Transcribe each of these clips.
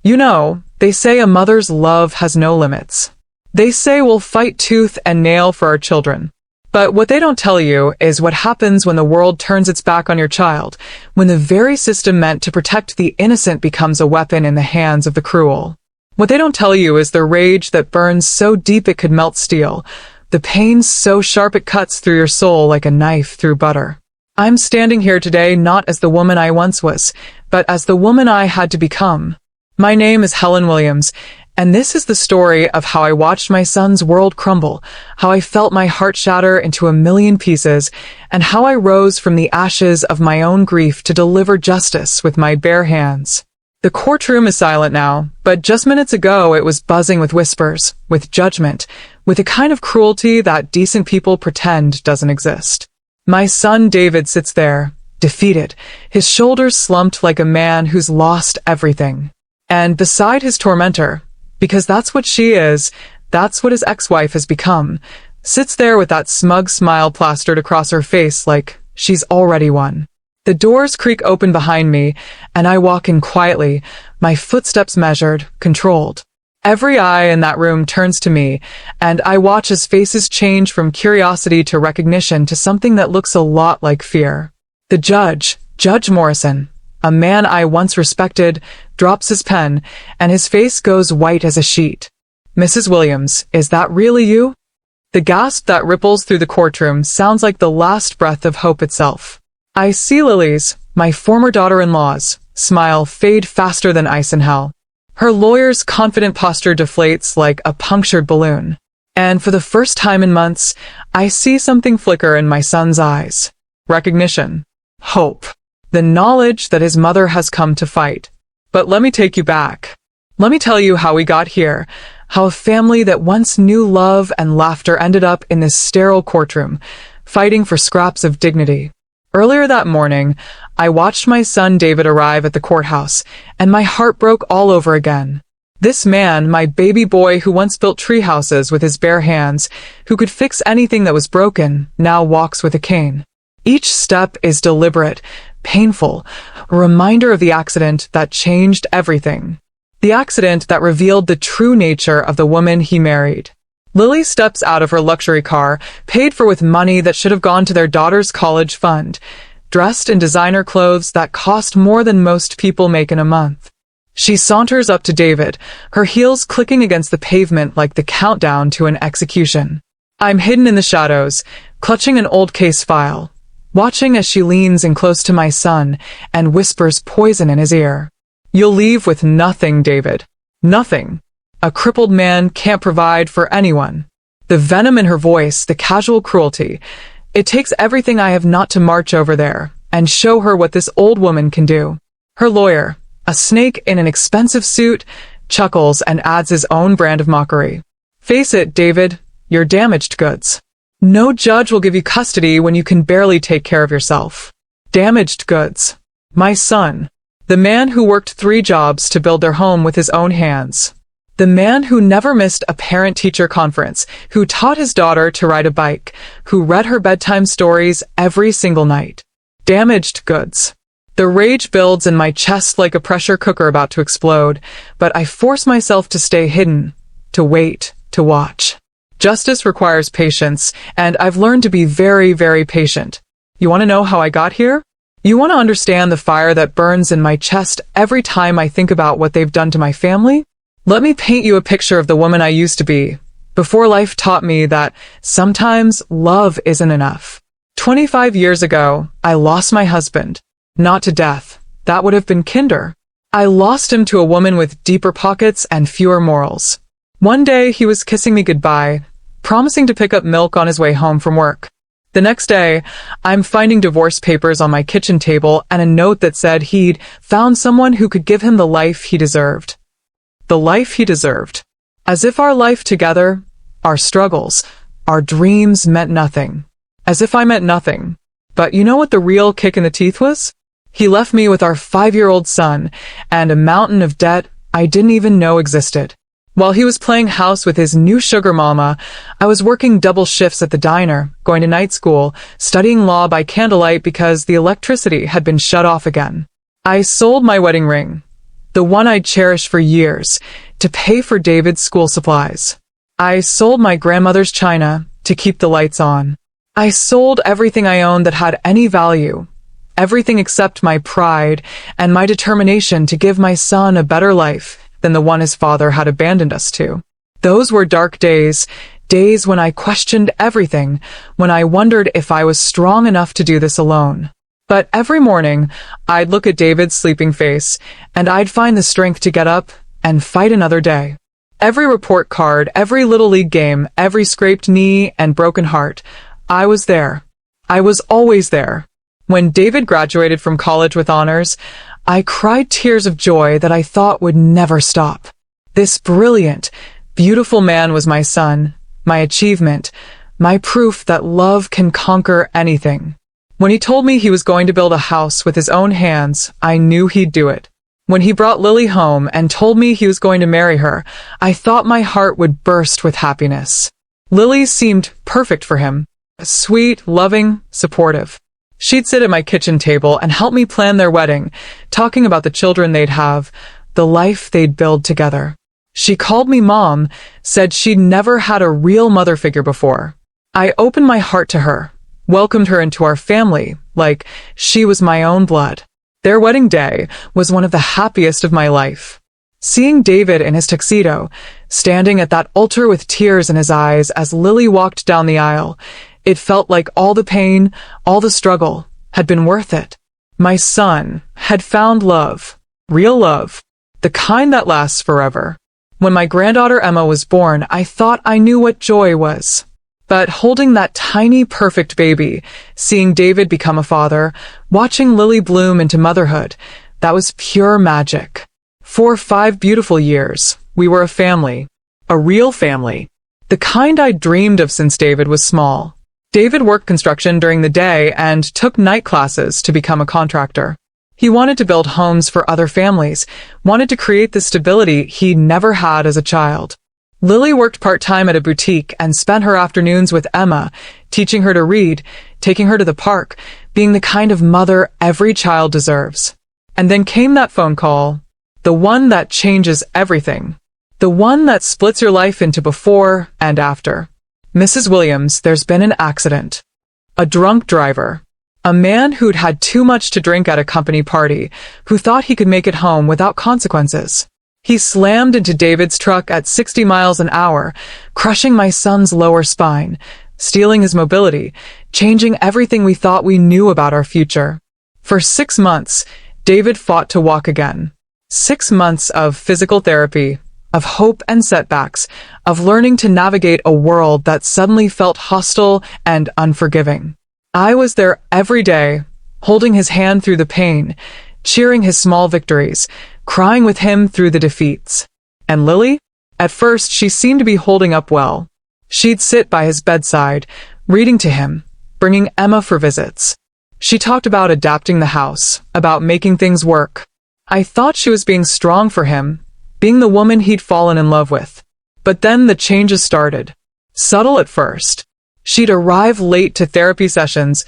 You know, they say a mother's love has no limits. They say we'll fight tooth and nail for our children. But what they don't tell you is what happens when the world turns its back on your child, when the very system meant to protect the innocent becomes a weapon in the hands of the cruel. What they don't tell you is the rage that burns so deep it could melt steel, the pain so sharp it cuts through your soul like a knife through butter. I'm standing here today not as the woman I once was, but as the woman I had to become. My name is Helen Williams, and this is the story of how I watched my son's world crumble, how I felt my heart shatter into a million pieces, and how I rose from the ashes of my own grief to deliver justice with my bare hands. The courtroom is silent now, but just minutes ago it was buzzing with whispers, with judgment, with a kind of cruelty that decent people pretend doesn't exist. My son David sits there, defeated, his shoulders slumped like a man who's lost everything. And beside his tormentor, because that's what she is, that's what his ex-wife has become, sits there with that smug smile plastered across her face like she's already won. The doors creak open behind me, and I walk in quietly, my footsteps measured, controlled. Every eye in that room turns to me, and I watch as faces change from curiosity to recognition to something that looks a lot like fear. The judge, Judge Morrison, a man I once respected, drops his pen, and his face goes white as a sheet. Mrs. Williams, is that really you? The gasp that ripples through the courtroom sounds like the last breath of hope itself. I see Lily's, my former daughter-in-law's, smile fade faster than ice in hell. Her lawyer's confident posture deflates like a punctured balloon. And for the first time in months, I see something flicker in my son's eyes. Recognition. Hope. The knowledge that his mother has come to fight. But let me take you back. Let me tell you how we got here, how a family that once knew love and laughter ended up in this sterile courtroom, fighting for scraps of dignity. Earlier that morning, I watched my son David arrive at the courthouse, and my heart broke all over again. This man, my baby boy who once built tree houses with his bare hands, who could fix anything that was broken, now walks with a cane. Each step is deliberate, painful, a reminder of the accident that changed everything. The accident that revealed the true nature of the woman he married. Lily steps out of her luxury car, paid for with money that should have gone to their daughter's college fund, dressed in designer clothes that cost more than most people make in a month. She saunters up to David, her heels clicking against the pavement like the countdown to an execution. I'm hidden in the shadows, clutching an old case file, watching as she leans in close to my son and whispers poison in his ear. You'll leave with nothing, David. Nothing. A crippled man can't provide for anyone. The venom in her voice, the casual cruelty. It takes everything I have not to march over there and show her what this old woman can do. Her lawyer, a snake in an expensive suit, chuckles and adds his own brand of mockery. Face it, David, you're damaged goods. No judge will give you custody when you can barely take care of yourself. Damaged goods. My son, the man who worked 3 jobs to build their home with his own hands. The man who never missed a parent-teacher conference, who taught his daughter to ride a bike, who read her bedtime stories every single night. Damaged goods. The rage builds in my chest like a pressure cooker about to explode, but I force myself to stay hidden, to wait, to watch. Justice requires patience, and I've learned to be very, very patient. You want to know how I got here? You want to understand the fire that burns in my chest every time I think about what they've done to my family? Let me paint you a picture of the woman I used to be, before life taught me that sometimes love isn't enough. 25 years ago, I lost my husband. Not to death. That would have been kinder. I lost him to a woman with deeper pockets and fewer morals. One day, he was kissing me goodbye, promising to pick up milk on his way home from work. The next day, I'm finding divorce papers on my kitchen table and a note that said he'd found someone who could give him the life he deserved. The life he deserved. As if our life together, our struggles, our dreams meant nothing. As if I meant nothing. But you know what the real kick in the teeth was? He left me with our 5-year-old son and a mountain of debt I didn't even know existed. While he was playing house with his new sugar mama, I was working double shifts at the diner, going to night school, studying law by candlelight because the electricity had been shut off again. I sold my wedding ring. the one I'd cherished for years, to pay for David's school supplies. I sold my grandmother's china to keep the lights on. I sold everything I owned that had any value, everything except my pride and my determination to give my son a better life than the one his father had abandoned us to. Those were dark days, days when I questioned everything, when I wondered if I was strong enough to do this alone. But every morning, I'd look at David's sleeping face, and I'd find the strength to get up and fight another day. Every report card, every little league game, every scraped knee and broken heart, I was there. I was always there. When David graduated from college with honors, I cried tears of joy that I thought would never stop. This brilliant, beautiful man was my son, my achievement, my proof that love can conquer anything. When he told me he was going to build a house with his own hands, I knew he'd do it. When he brought Lily home and told me he was going to marry her, I thought my heart would burst with happiness. Lily seemed perfect for him. Sweet, loving, supportive. She'd sit at my kitchen table and help me plan their wedding, talking about the children they'd have, the life they'd build together. She called me Mom, said she'd never had a real mother figure before. I opened my heart to her, welcomed her into our family, like she was my own blood. Their wedding day was one of the happiest of my life. Seeing David in his tuxedo, standing at that altar with tears in his eyes as Lily walked down the aisle, it felt like all the pain, all the struggle, had been worth it. My son had found love, real love, the kind that lasts forever. When my granddaughter Emma was born, I thought I knew what joy was. But holding that tiny, perfect baby, seeing David become a father, watching Lily bloom into motherhood, that was pure magic. For 5 beautiful years, we were a family. A real family. The kind I'd dreamed of since David was small. David worked construction during the day and took night classes to become a contractor. He wanted to build homes for other families, wanted to create the stability he never had as a child. Lily worked part-time at a boutique and spent her afternoons with Emma, teaching her to read, taking her to the park, being the kind of mother every child deserves. And then came that phone call, the one that changes everything, the one that splits your life into before and after. Mrs. Williams, there's been an accident. A drunk driver. A man who'd had too much to drink at a company party, who thought he could make it home without consequences. He slammed into David's truck at 60 miles an hour, crushing my son's lower spine, stealing his mobility, changing everything we thought we knew about our future. For 6 months, David fought to walk again. 6 months of physical therapy, of hope and setbacks, of learning to navigate a world that suddenly felt hostile and unforgiving. I was there every day, holding his hand through the pain, cheering his small victories, crying with him through the defeats. And Lily? At first, she seemed to be holding up well. She'd sit by his bedside, reading to him, bringing Emma for visits. She talked about adapting the house, about making things work. I thought she was being strong for him, being the woman he'd fallen in love with. But then the changes started. Subtle at first. She'd arrive late to therapy sessions,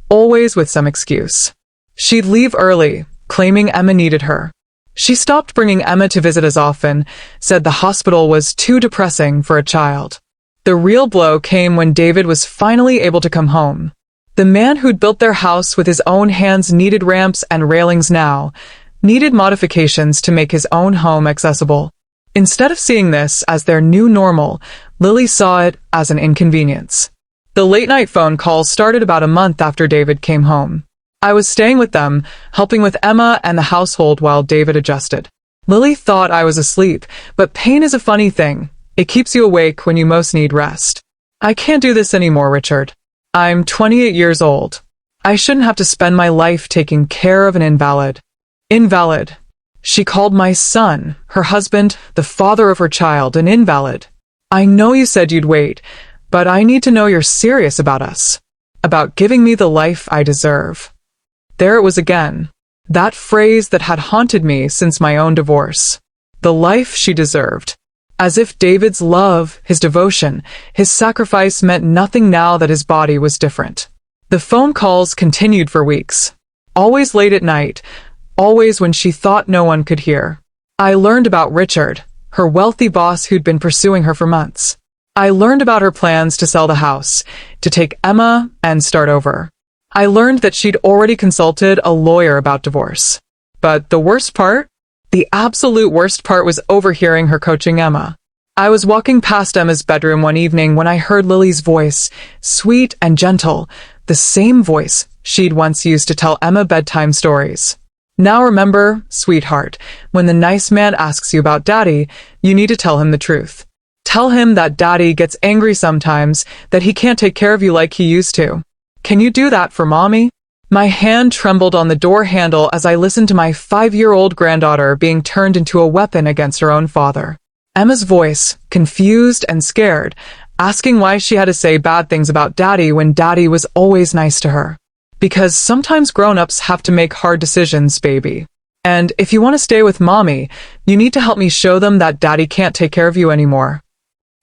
always with some excuse. She'd leave early, claiming Emma needed her. She stopped bringing Emma to visit as often, said the hospital was too depressing for a child. The real blow came when David was finally able to come home. The man who'd built their house with his own hands needed ramps and railings now, needed modifications to make his own home accessible. Instead of seeing this as their new normal, Lily saw it as an inconvenience. The late-night phone calls started about a month after David came home. I was staying with them, helping with Emma and the household while David adjusted. Lily thought I was asleep, but pain is a funny thing. It keeps you awake when you most need rest. I can't do this anymore, Richard. I'm 28 years old. I shouldn't have to spend my life taking care of an invalid. Invalid. She called my son, her husband, the father of her child, an invalid. I know you said you'd wait, but I need to know you're serious about us. About giving me the life I deserve. There it was again. That phrase that had haunted me since my own divorce. The life she deserved. As if David's love, his devotion, his sacrifice meant nothing now that his body was different. The phone calls continued for weeks. Always late at night. Always when she thought no one could hear. I learned about Richard, her wealthy boss who'd been pursuing her for months. I learned about her plans to sell the house, to take Emma and start over. I learned that she'd already consulted a lawyer about divorce. But the worst part? The absolute worst part was overhearing her coaching Emma. I was walking past Emma's bedroom one evening when I heard Lily's voice, sweet and gentle, the same voice she'd once used to tell Emma bedtime stories. Now remember, sweetheart, when the nice man asks you about daddy, you need to tell him the truth. Tell him that daddy gets angry sometimes, that he can't take care of you like he used to. Can you do that for mommy? My hand trembled on the door handle as I listened to my 5-year-old granddaughter being turned into a weapon against her own father. Emma's voice, confused and scared, asking why she had to say bad things about daddy when daddy was always nice to her. Because sometimes grown-ups have to make hard decisions, baby. And if you want to stay with mommy, you need to help me show them that daddy can't take care of you anymore.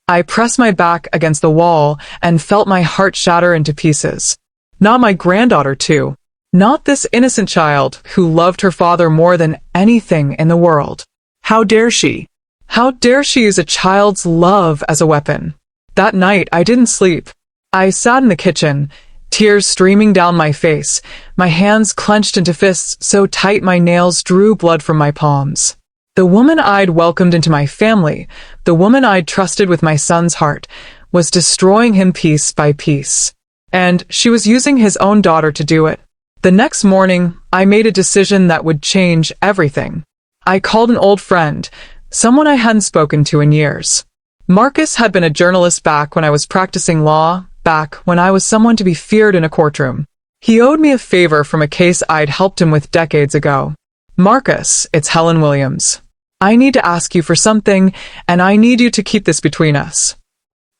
I pressed my back against the wall and felt my heart shatter into pieces. Not my granddaughter, too. Not this innocent child who loved her father more than anything in the world. How dare she? How dare she use a child's love as a weapon? That night, I didn't sleep. I sat in the kitchen, tears streaming down my face, my hands clenched into fists so tight my nails drew blood from my palms. The woman I'd welcomed into my family, the woman I'd trusted with my son's heart, was destroying him piece by piece. And she was using his own daughter to do it. The next morning, I made a decision that would change everything. I called an old friend, someone I hadn't spoken to in years. Marcus had been a journalist back when I was practicing law, back when I was someone to be feared in a courtroom. He owed me a favor from a case I'd helped him with decades ago. Marcus, it's Helen Williams. I need to ask you for something, and I need you to keep this between us.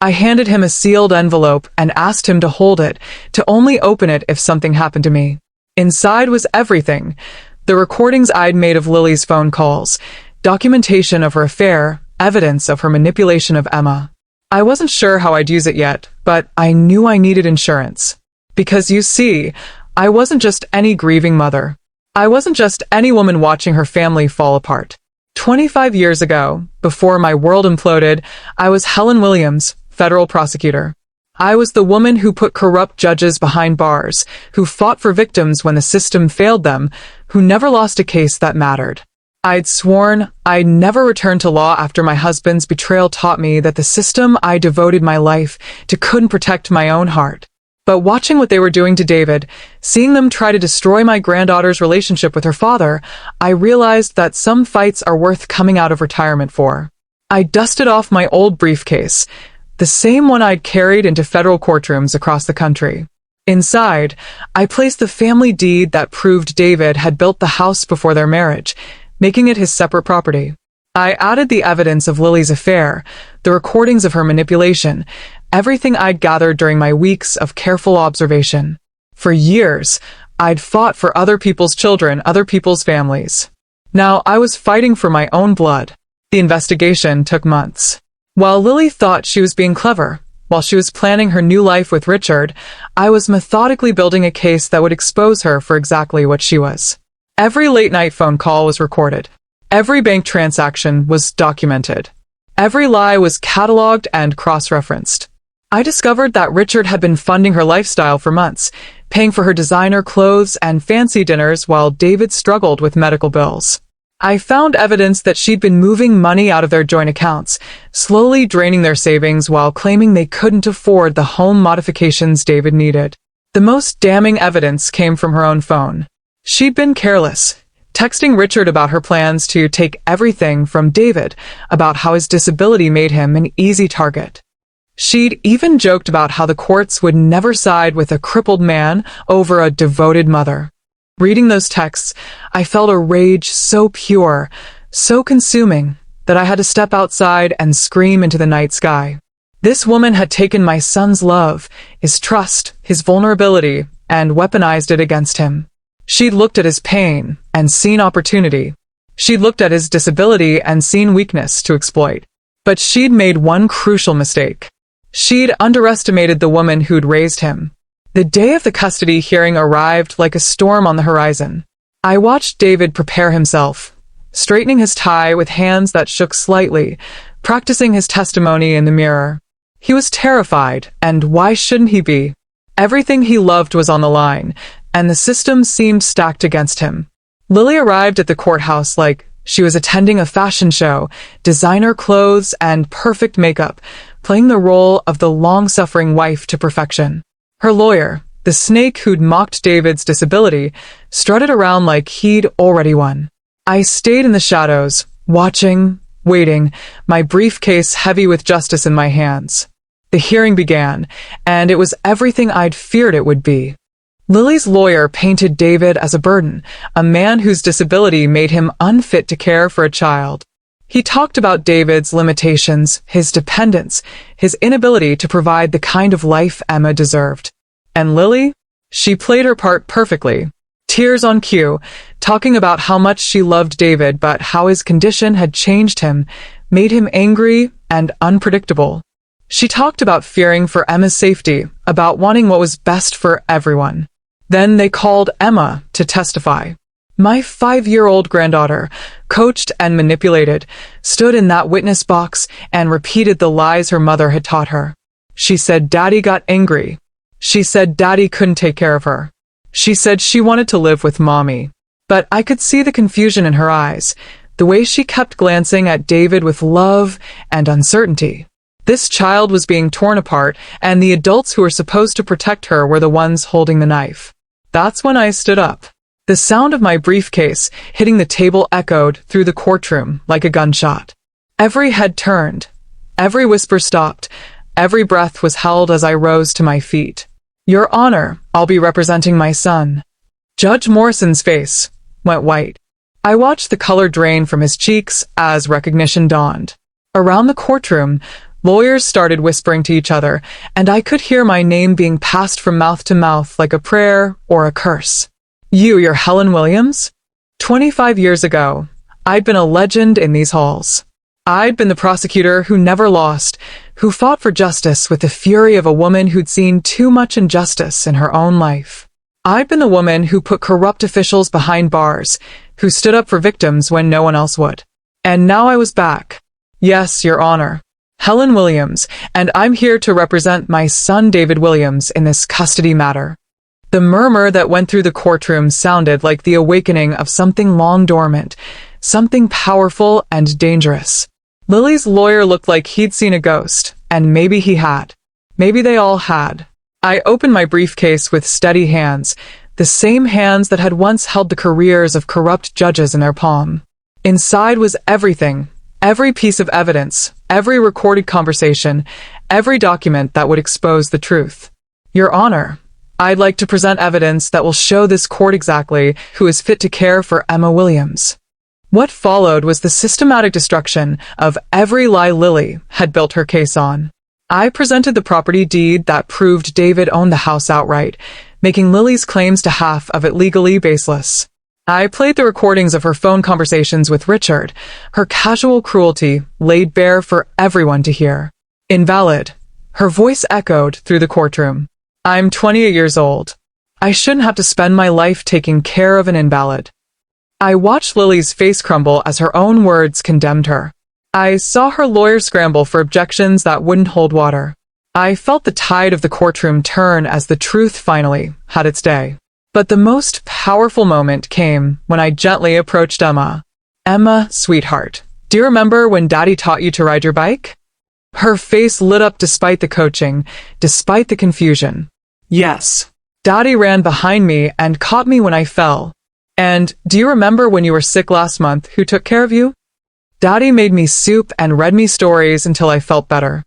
I handed him a sealed envelope and asked him to hold it, to only open it if something happened to me. Inside was everything. The recordings I'd made of Lily's phone calls, documentation of her affair, evidence of her manipulation of Emma. I wasn't sure how I'd use it yet, but I knew I needed insurance. Because you see, I wasn't just any grieving mother. I wasn't just any woman watching her family fall apart. 25 years ago, before my world imploded, I was Helen Williams, federal prosecutor. I was the woman who put corrupt judges behind bars, who fought for victims when the system failed them, who never lost a case that mattered. I'd sworn I'd never return to law after my husband's betrayal taught me that the system I devoted my life to couldn't protect my own heart. But watching what they were doing to David, seeing them try to destroy my granddaughter's relationship with her father, I realized that some fights are worth coming out of retirement for. I dusted off my old briefcase, the same one I'd carried into federal courtrooms across the country. Inside, I placed the family deed that proved David had built the house before their marriage, making it his separate property. I added the evidence of Lily's affair, the recordings of her manipulation, everything I'd gathered during my weeks of careful observation. For years, I'd fought for other people's children, other people's families. Now I was fighting for my own blood. The investigation took months. While Lily thought she was being clever, while she was planning her new life with Richard, I was methodically building a case that would expose her for exactly what she was. Every late-night phone call was recorded. Every bank transaction was documented. Every lie was cataloged and cross-referenced. I discovered that Richard had been funding her lifestyle for months, paying for her designer clothes and fancy dinners while David struggled with medical bills. I found evidence that she'd been moving money out of their joint accounts, slowly draining their savings while claiming they couldn't afford the home modifications David needed. The most damning evidence came from her own phone. She'd been careless, texting Richard about her plans to take everything from David, about how his disability made him an easy target. She'd even joked about how the courts would never side with a crippled man over a devoted mother. Reading those texts, I felt a rage so pure, so consuming, that I had to step outside and scream into the night sky. This woman had taken my son's love, his trust, his vulnerability, and weaponized it against him. She'd looked at his pain and seen opportunity. She'd looked at his disability and seen weakness to exploit. But she'd made one crucial mistake. She'd underestimated the woman who'd raised him. The day of the custody hearing arrived like a storm on the horizon. I watched David prepare himself, straightening his tie with hands that shook slightly, practicing his testimony in the mirror. He was terrified, and why shouldn't he be? Everything he loved was on the line, and the system seemed stacked against him. Lily arrived at the courthouse like she was attending a fashion show, designer clothes and perfect makeup, playing the role of the long-suffering wife to perfection. Her lawyer, the snake who'd mocked David's disability, strutted around like he'd already won. I stayed in the shadows, watching, waiting, my briefcase heavy with justice in my hands. The hearing began, and it was everything I'd feared it would be. Lily's lawyer painted David as a burden, a man whose disability made him unfit to care for a child. He talked about David's limitations, his dependence, his inability to provide the kind of life Emma deserved. And Lily? She played her part perfectly. Tears on cue, talking about how much she loved David but how his condition had changed him, made him angry and unpredictable. She talked about fearing for Emma's safety, about wanting what was best for everyone. Then they called Emma to testify. My 5-year-old granddaughter, coached and manipulated, stood in that witness box and repeated the lies her mother had taught her. She said Daddy got angry. She said Daddy couldn't take care of her. She said she wanted to live with Mommy. But I could see the confusion in her eyes, the way she kept glancing at David with love and uncertainty. This child was being torn apart, and the adults who were supposed to protect her were the ones holding the knife. That's when I stood up. The sound of my briefcase hitting the table echoed through the courtroom like a gunshot. Every head turned. Every whisper stopped. Every breath was held as I rose to my feet. Your Honor, I'll be representing my son. Judge Morrison's face went white. I watched the color drain from his cheeks as recognition dawned. Around the courtroom, lawyers started whispering to each other, and I could hear my name being passed from mouth to mouth like a prayer or a curse. You're Helen Williams? 25 years ago, I'd been a legend in these halls. I'd been the prosecutor who never lost, who fought for justice with the fury of a woman who'd seen too much injustice in her own life. I'd been the woman who put corrupt officials behind bars, who stood up for victims when no one else would. And now I was back. Yes, Your Honor. Helen Williams, and I'm here to represent my son David Williams in this custody matter. The murmur that went through the courtroom sounded like the awakening of something long dormant, something powerful and dangerous. Lily's lawyer looked like he'd seen a ghost, and maybe he had. Maybe they all had. I opened my briefcase with steady hands, the same hands that had once held the careers of corrupt judges in their palm. Inside was everything. Every piece of evidence, every recorded conversation, every document that would expose the truth. Your Honor, I'd like to present evidence that will show this court exactly who is fit to care for Emma Williams. What followed was the systematic destruction of every lie Lily had built her case on. I presented the property deed that proved David owned the house outright, making Lily's claims to half of it legally baseless. I played the recordings of her phone conversations with Richard, her casual cruelty laid bare for everyone to hear. Invalid. Her voice echoed through the courtroom. I'm 28 years old. I shouldn't have to spend my life taking care of an invalid. I watched Lily's face crumble as her own words condemned her. I saw her lawyer scramble for objections that wouldn't hold water. I felt the tide of the courtroom turn as the truth finally had its day. But the most powerful moment came when I gently approached Emma. Emma, sweetheart, do you remember when Daddy taught you to ride your bike? Her face lit up despite the coaching, despite the confusion. Yes. Daddy ran behind me and caught me when I fell. And do you remember when you were sick last month, who took care of you? Daddy made me soup and read me stories until I felt better.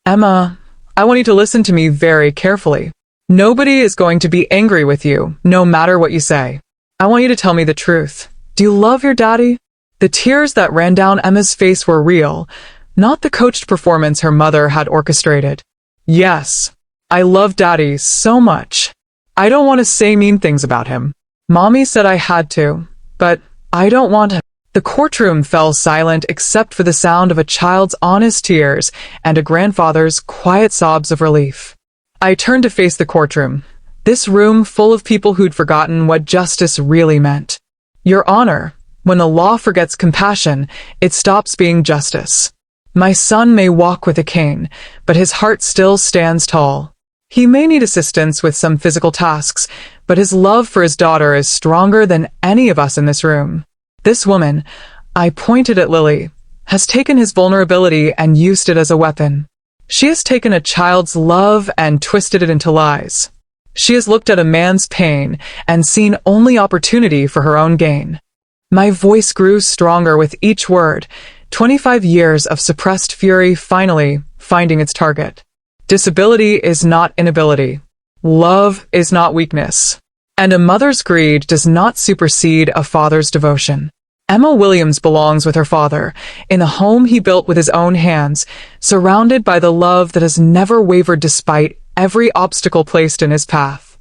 Emma, I want you to listen to me very carefully. Nobody is going to be angry with you, no matter what you say. I want you to tell me the truth. Do you love your daddy? The tears that ran down Emma's face were real, not the coached performance her mother had orchestrated. Yes, I love Daddy so much. I don't want to say mean things about him. Mommy said I had to, but I don't want to. The courtroom fell silent except for the sound of a child's honest tears and a grandfather's quiet sobs of relief. I turned to face the courtroom, this room full of people who'd forgotten what justice really meant. Your Honor, When the law forgets compassion, it stops being justice. My son may walk with a cane, but his heart still stands tall. He may need assistance with some physical tasks, but his love for his daughter is stronger than any of us in this room. This woman, I pointed at Lily, has taken his vulnerability and used it as a weapon. She has taken a child's love and twisted it into lies. She has looked at a man's pain and seen only opportunity for her own gain. My voice grew stronger with each word, 25 years of suppressed fury finally finding its target. Disability is not inability. Love is not weakness. And a mother's greed does not supersede a father's devotion. Emma Williams belongs with her father, in the home he built with his own hands, surrounded by the love that has never wavered despite every obstacle placed in his path.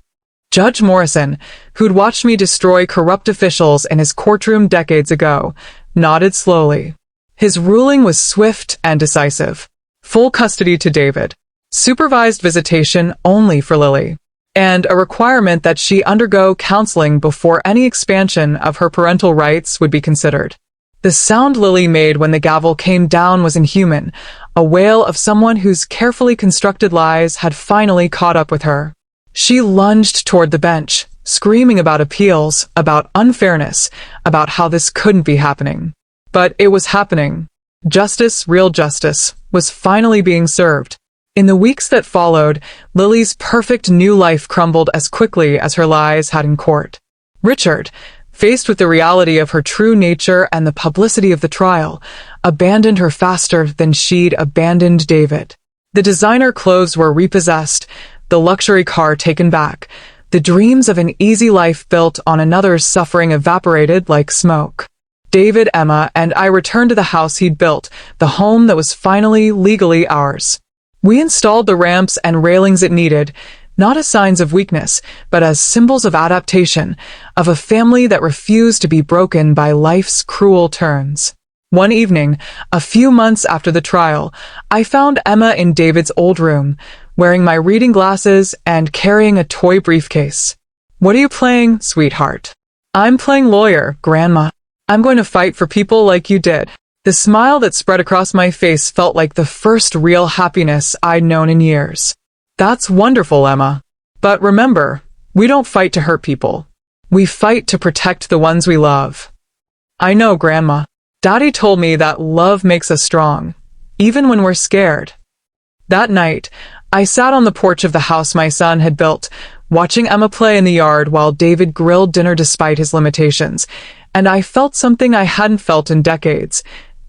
Judge Morrison, who'd watched me destroy corrupt officials in his courtroom decades ago, nodded slowly. His ruling was swift and decisive. Full custody to David. Supervised visitation only for Lily. And a requirement that she undergo counseling before any expansion of her parental rights would be considered. The sound Lily made when the gavel came down was inhuman, a wail of someone whose carefully constructed lies had finally caught up with her. She lunged toward the bench, screaming about appeals, about unfairness, about how this couldn't be happening. But it was happening. Justice, real justice, was finally being served. In the weeks that followed, Lily's perfect new life crumbled as quickly as her lies had in court. Richard, faced with the reality of her true nature and the publicity of the trial, abandoned her faster than she'd abandoned David. The designer clothes were repossessed, the luxury car taken back, the dreams of an easy life built on another's suffering evaporated like smoke. David, Emma, and I returned to the house he'd built, the home that was finally legally ours. We installed the ramps and railings it needed, not as signs of weakness, but as symbols of adaptation, of a family that refused to be broken by life's cruel turns. One evening, a few months after the trial, I found Emma in David's old room, wearing my reading glasses and carrying a toy briefcase. "What are you playing, sweetheart?" "I'm playing lawyer, Grandma. I'm going to fight for people like you did." The smile that spread across my face felt like the first real happiness I'd known in years. "That's wonderful, Emma. But remember, we don't fight to hurt people. We fight to protect the ones we love." "I know, Grandma. Daddy told me that love makes us strong, even when we're scared." That night, I sat on the porch of the house my son had built, watching Emma play in the yard while David grilled dinner despite his limitations, and I felt something I hadn't felt in decades.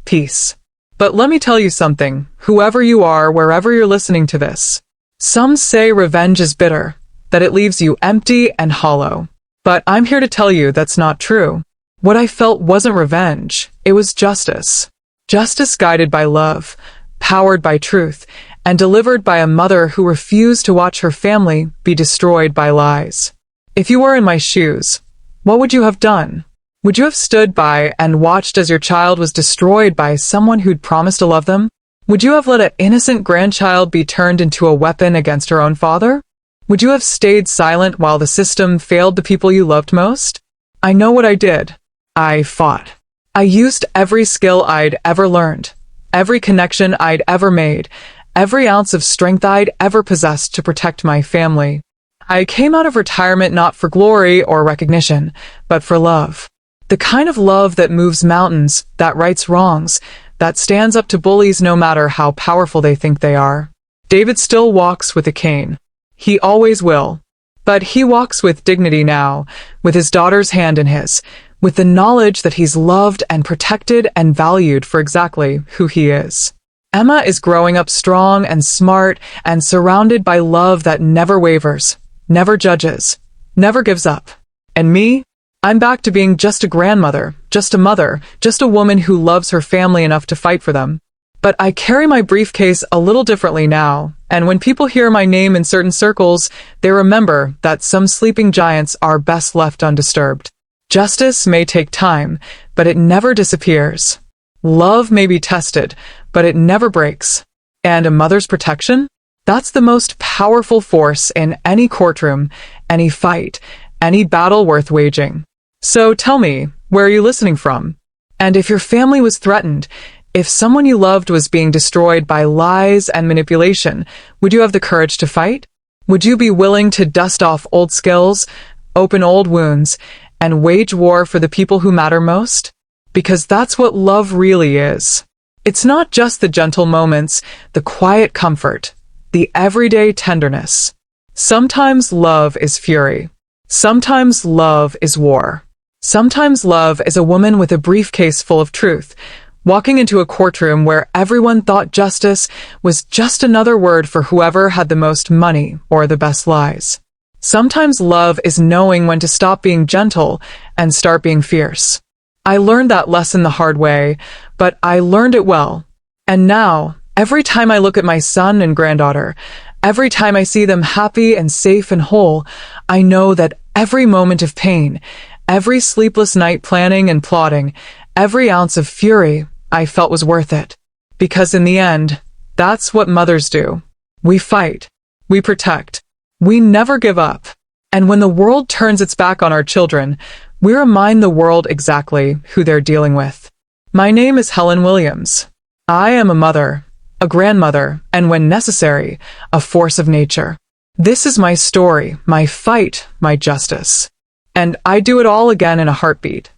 Peace. But let me tell you something, whoever you are, wherever you're listening to this. Some say revenge is bitter, that it leaves you empty and hollow. But I'm here to tell you that's not true. What I felt wasn't revenge, it was justice. Justice guided by love, powered by truth, and delivered by a mother who refused to watch her family be destroyed by lies. If you were in my shoes, what would you have done? Would you have stood by and watched as your child was destroyed by someone who'd promised to love them? Would you have let an innocent grandchild be turned into a weapon against her own father? Would you have stayed silent while the system failed the people you loved most? I know what I did. I fought. I used every skill I'd ever learned, every connection I'd ever made, every ounce of strength I'd ever possessed to protect my family. I came out of retirement not for glory or recognition, but for love. The kind of love that moves mountains, that rights wrongs, that stands up to bullies no matter how powerful they think they are. David still walks with a cane. He always will. But he walks with dignity now, with his daughter's hand in his, with the knowledge that he's loved and protected and valued for exactly who he is. Emma is growing up strong and smart and surrounded by love that never wavers, never judges, never gives up. And me? I'm back to being just a grandmother, just a mother, just a woman who loves her family enough to fight for them. But I carry my briefcase a little differently now, and when people hear my name in certain circles, they remember that some sleeping giants are best left undisturbed. Justice may take time, but it never disappears. Love may be tested, but it never breaks. And a mother's protection? That's the most powerful force in any courtroom, any fight, any battle worth waging. So tell me, Where are you listening from? And if your family was threatened, if someone you loved was being destroyed by lies and manipulation, would you have the courage to fight? Would you be willing to dust off old skills, open old wounds, and wage war for the people who matter most? Because that's what love really is. It's not just the gentle moments, the quiet comfort, the everyday tenderness. Sometimes love is fury. Sometimes love is war. Sometimes love is a woman with a briefcase full of truth, walking into a courtroom where everyone thought justice was just another word for whoever had the most money or the best lies. Sometimes love is knowing when to stop being gentle and start being fierce. I learned that lesson the hard way, but I learned it well. And now, every time I look at my son and granddaughter, every time I see them happy and safe and whole, I know that every moment of pain, every sleepless night planning and plotting, every ounce of fury I felt was worth it. Because in the end, that's what mothers do. We fight. We protect. We never give up. And when the world turns its back on our children, we remind the world exactly who they're dealing with. My name is Helen Williams. I am a mother, a grandmother, and when necessary, a force of nature. This is my story, my fight, my justice. And I'd do it all again in a heartbeat.